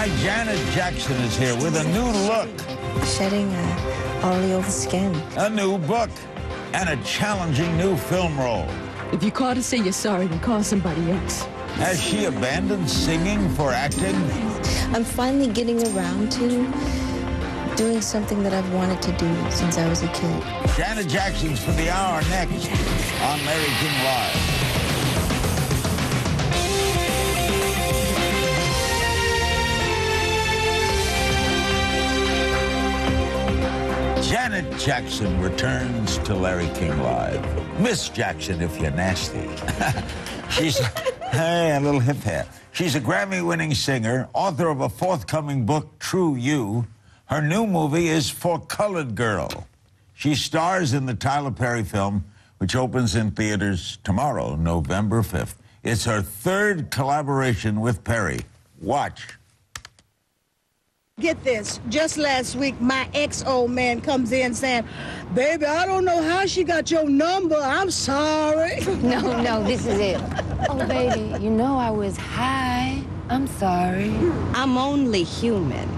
Tonight, Janet Jackson is here with a new look, Shedding all the old skin. a new book, and a challenging new film role. If you call to say you're sorry, then call somebody else. Has she abandoned singing for acting? I'm finally getting around to doing something that I've wanted to do since I was a kid. Janet Jackson's for the hour next on Larry King Live. Janet Jackson returns to Larry King Live. Miss Jackson, if you're nasty. She's, hey, a little hip hat. She's a Grammy-winning singer, author of a forthcoming book, True You. Her new movie is For Colored Girl. She stars in the Tyler Perry film, which opens in theaters tomorrow, November 5th. It's her third collaboration with Perry. Watch. Get this, just last week, my ex-old man comes in saying, "Baby, I don't know how she got your number. I'm sorry." No, this is it. Oh, baby, you know I was high. I'm sorry. I'm only human.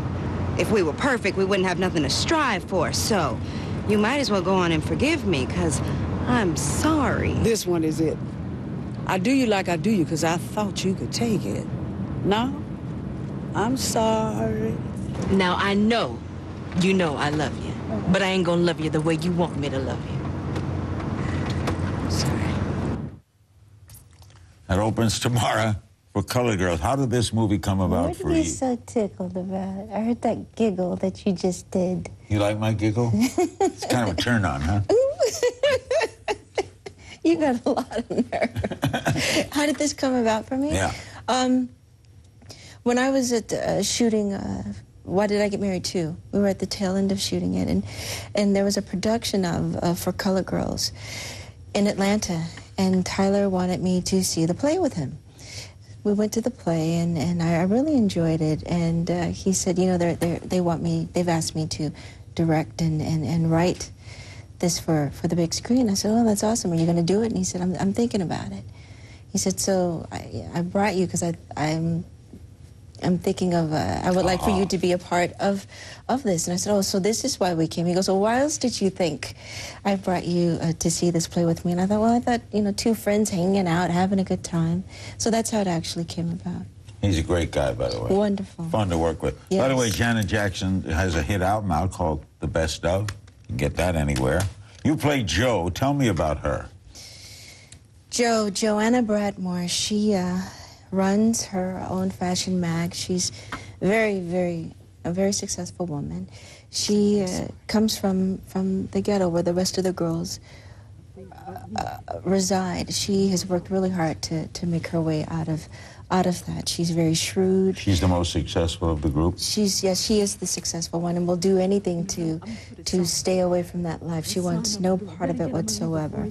If we were perfect, we wouldn't have nothing to strive for, so you might as well go on and forgive me, because I'm sorry. This one is it. I do you like I do you because I thought you could take it. No, I'm sorry. Now, I know you know I love you, but I ain't gonna love you the way you want me to love you. Sorry. That opens tomorrow for Colored Girls. How did this movie come about for you? What are you so tickled about? I heard that giggle that you just did. You like my giggle? It's kind of a turn on, huh? You got a lot of nerve. How did this come about for me? Yeah. When I was at shooting Why Did I Get Married Too? We were at the tail end of shooting it, and there was a production of For Colored Girls in Atlanta, and Tyler wanted me to see the play with him. We went to the play, and I really enjoyed it, and he said, you know, they've asked me to direct and write this for the big screen. I said, oh, that's awesome. Are you going to do it? And he said, I'm thinking about it. He said, so I brought you because I'm thinking of, I would like for you to be a part of this. And I said, oh, so this is why we came. He goes, well, why else did you think I brought you to see this play with me? And I thought, well, you know, two friends hanging out, having a good time. So that's how it actually came about. He's a great guy, by the way. Wonderful. Fun to work with. Yes. By the way, Janet Jackson has a hit album out called The Best Of. You can get that anywhere. You play Jo. Tell me about her. Joanna Bradmore, she runs her own fashion mag. She's a very successful woman. She comes from the ghetto where the rest of the girls reside. She has worked really hard to make her way out of that. She's very shrewd. She's the most successful of the group? Yes, she is the successful one and will do anything to stay away from that life. She wants no part of it whatsoever.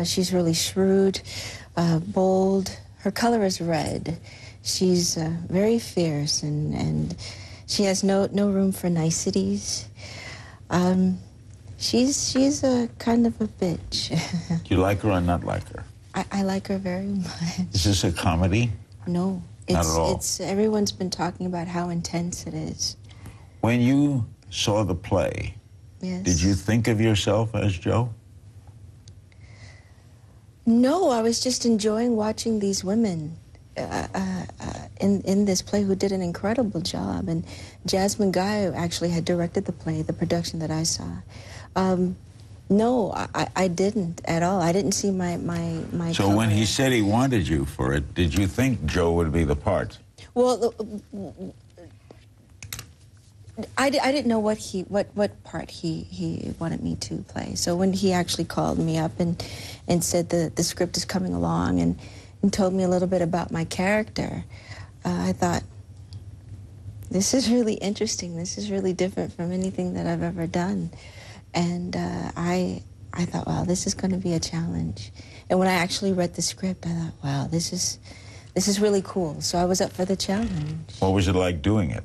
She's really shrewd, bold. Her color is red. She's very fierce, and she has no room for niceties. She's a kind of a bitch. Do you like her or not like her? I like her very much. Is this a comedy? No. Not at all. Everyone's been talking about how intense it is. When you saw the play, Yes. did you think of yourself as Jo? No, I was just enjoying watching these women in this play who did an incredible job. And Jasmine Guy actually had directed the play, the production that I saw. No, I didn't at all. I didn't see my So color. when he said he wanted you for it, did you think Jo would be the part? Well, I didn't know what part he wanted me to play. So when he actually called me up and said the script is coming along and told me a little bit about my character, I thought, this is really interesting. This is really different from anything that I've ever done. And I thought, wow, this is going to be a challenge. And when I actually read the script, I thought, wow, this is really cool. So I was up for the challenge. What was it like doing it?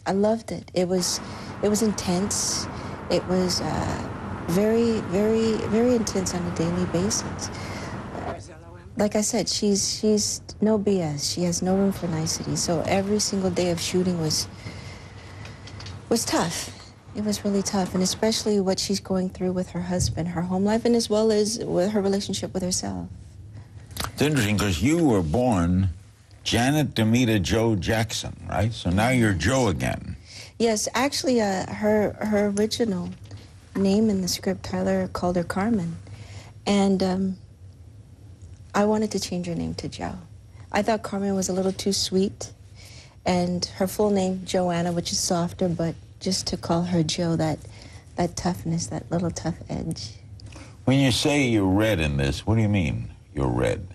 I loved it. It was intense. It was very intense on a daily basis. like I said, she's no BS. She has no room for nicety. So every single day of shooting was tough. It was really tough, and especially what she's going through with her husband, her home life, and as well as with her relationship with herself. It's interesting because you were born Janet Demita Jo Jackson, right? So now you're Joe again. Yes, actually, her original name in the script, Tyler called her Carmen, and I wanted to change her name to Jo. I thought Carmen was a little too sweet, and her full name, Joanna, which is softer, but just to call her Jo, that toughness, that little tough edge. When you say you're red in this, what do you mean you're red?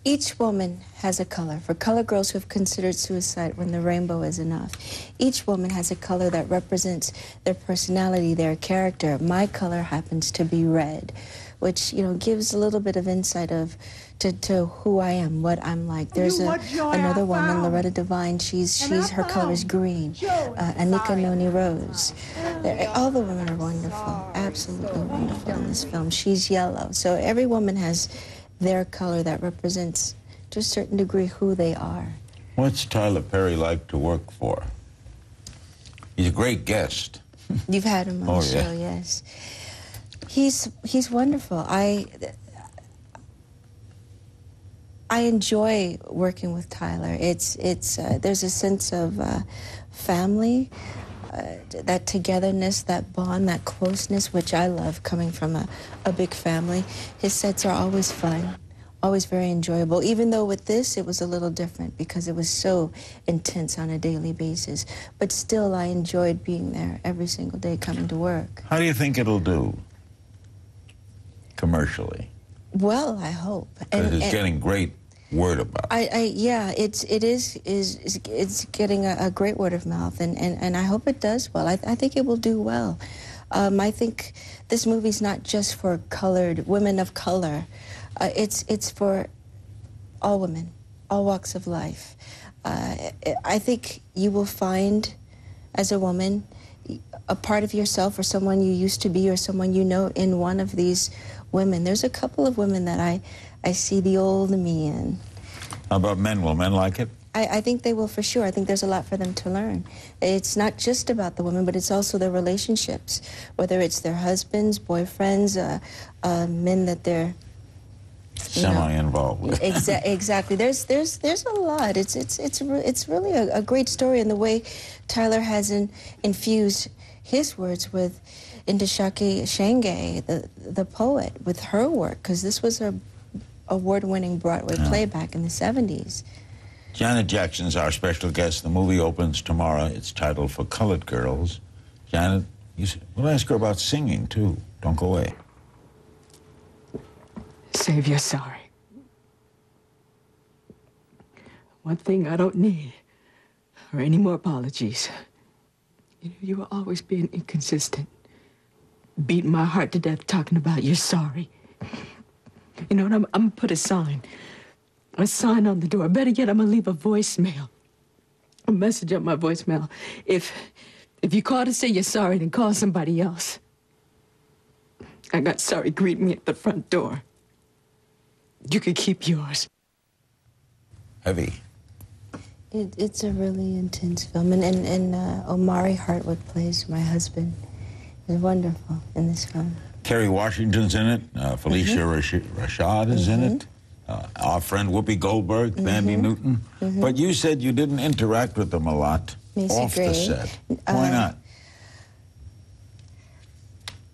Each woman has a color. For color girls who have considered suicide when the rainbow is enough, each woman has a color that represents their personality, their character. My color happens to be red, which, you know, gives a little bit of insight to who I am, what I'm like. There's another woman, Loretta Devine. Her color is green. Anika Noni Rose. All the women are wonderful, absolutely wonderful in this film. She's yellow. So every woman has their color that represents, to a certain degree, who they are. What's Tyler Perry like to work for? He's a great guest. You've had him on the show, yes. He's wonderful. I enjoy working with Tyler. There's a sense of family, that togetherness, that bond, that closeness, which I love coming from a big family. His sets are always fun, always very enjoyable, even though with this it was a little different because it was so intense on a daily basis. But still, I enjoyed being there every single day coming to work. How do you think it'll do commercially? Well, I hope. Because it's getting great word about it. Yeah, it's getting a great word of mouth, and I hope it does well. I think it will do well. I think this movie's not just for women of color. It's for all women, all walks of life. I think you will find, as a woman, a part of yourself or someone you used to be or someone you know in one of these women. There's a couple of women that I see the old me in. How about men? Will men like it? I think they will for sure. I think there's a lot for them to learn. It's not just about the women, but it's also their relationships, whether it's their husbands, boyfriends, men that they're semi-involved with. Exactly. There's a lot. It's really a great story, and the way Tyler has infused his words with Ndishaki Shange, the poet, with her work, because this was her award-winning Broadway play back in the 70s. Janet Jackson's our special guest. The movie opens tomorrow. It's titled For Colored Girls. Janet, we'll ask her about singing, too. Don't go away. Save your sorry. One thing I don't need are any more apologies. You were always being inconsistent, beating my heart to death talking about you're sorry. You know what, I'm gonna put a sign on the door. Better yet, I'm gonna leave a voicemail, a message on my voicemail. If you call to say you're sorry, then call somebody else. I got sorry greet me at the front door. You could keep yours. Heavy. It's a really intense film, and Omari Hartwood plays my husband. He's wonderful in this film. Kerry Washington's in it. Felicia Rashad is in it. Our friend Whoopi Goldberg, Thandie Newton. But you said you didn't interact with them a lot off the set. Why not?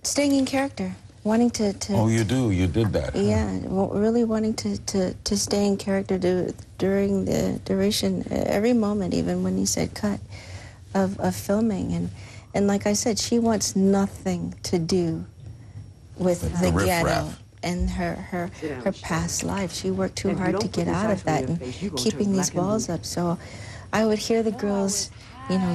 Staying in character. Wanting to Oh, you do? You did that? Yeah, really wanting to stay in character during the duration, every moment, even when he said cut, of filming. And like I said, she wants nothing to do with the ghetto and her past life. She worked too hard to get out of that and keeping these walls up. So I would hear the girls,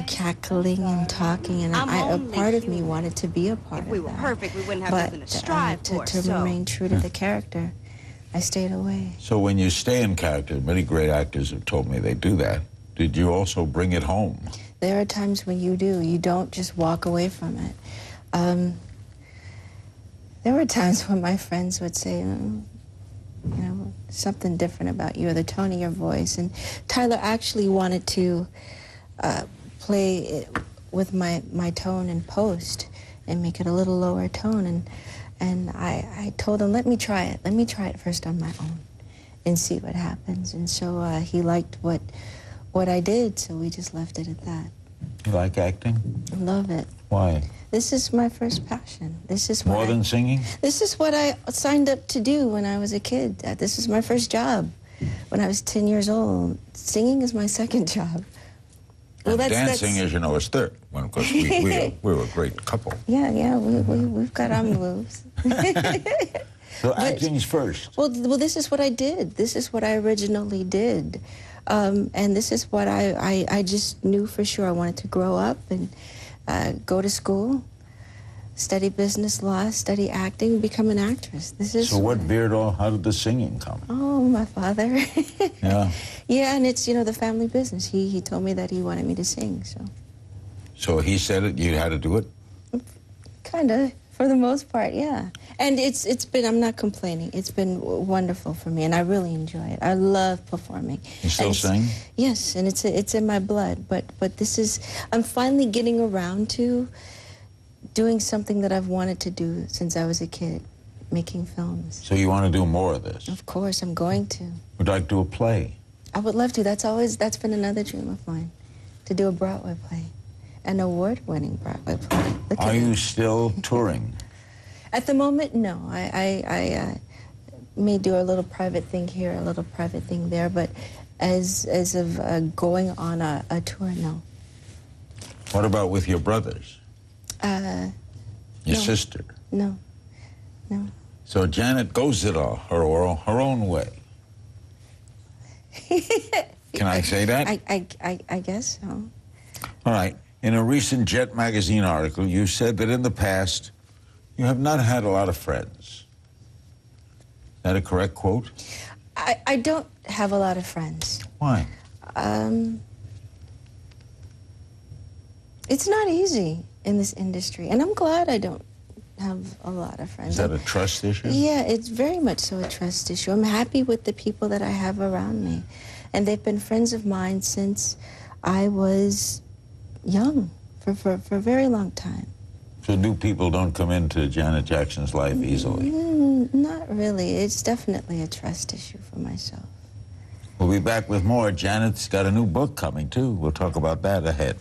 cackling and talking, and a part of me wanted to be a part of that. If we were perfect, we wouldn't have nothing to strive for. To remain true to the character, I stayed away. So when you stay in character, many great actors have told me they do that. Did you also bring it home? There are times when you do. You don't just walk away from it. There were times when my friends would say, you know, something different about you, or the tone of your voice. And Tyler actually wanted to play it with my tone in post and make it a little lower tone. And I told him, let me try it. Let me try it first on my own and see what happens. And so he liked what I did, so we just left it at that. You like acting? I love it. Why? This is my first passion. This is More than singing? This is what I signed up to do when I was a kid. This is my first job when I was 10 years old. Singing is my second job. Well, dancing, as you know, is third. Well, of course, we were a great couple. Yeah, we've got our moves. So acting's first. Well, this is what I did. This is what I originally did. And this is what I just knew for sure. I wanted to grow up and go to school, study business law, study acting, become an actress. This is. So what veered off? How did the singing come? Oh, my father. Yeah. Yeah, and it's, you know, the family business. He told me that he wanted me to sing, so. So he said it, you had to do it? Kind of, for the most part, yeah. And it's been, I'm not complaining, it's been wonderful for me, and I really enjoy it. I love performing. You still sing? Yes, and it's in my blood, but this is, I'm finally getting around to doing something that I've wanted to do since I was a kid, making films. So you want to do more of this? Of course, I'm going to. Would you like to do a play? I would love to. That's been another dream of mine, to do a Broadway play, an award-winning Broadway play. Are you still touring? At the moment, no. I may do a little private thing here, a little private thing there, but as of going on a tour, no. What about with your brothers? Your no. sister? No. So Janet goes it all her own way. Can I say that? I guess so. All right. In a recent Jet magazine article, you said that in the past, you have not had a lot of friends. Is that a correct quote? I don't have a lot of friends. Why? It's not easy in this industry, and I'm glad I don't have a lot of friends. Is that a trust issue? Yeah, it's very much so a trust issue. I'm happy with the people that I have around me, and they've been friends of mine since I was young, for a very long time. So new people don't come into Janet Jackson's life easily? Not really. It's definitely a trust issue for myself. We'll be back with more. Janet's got a new book coming, too. We'll talk about that ahead.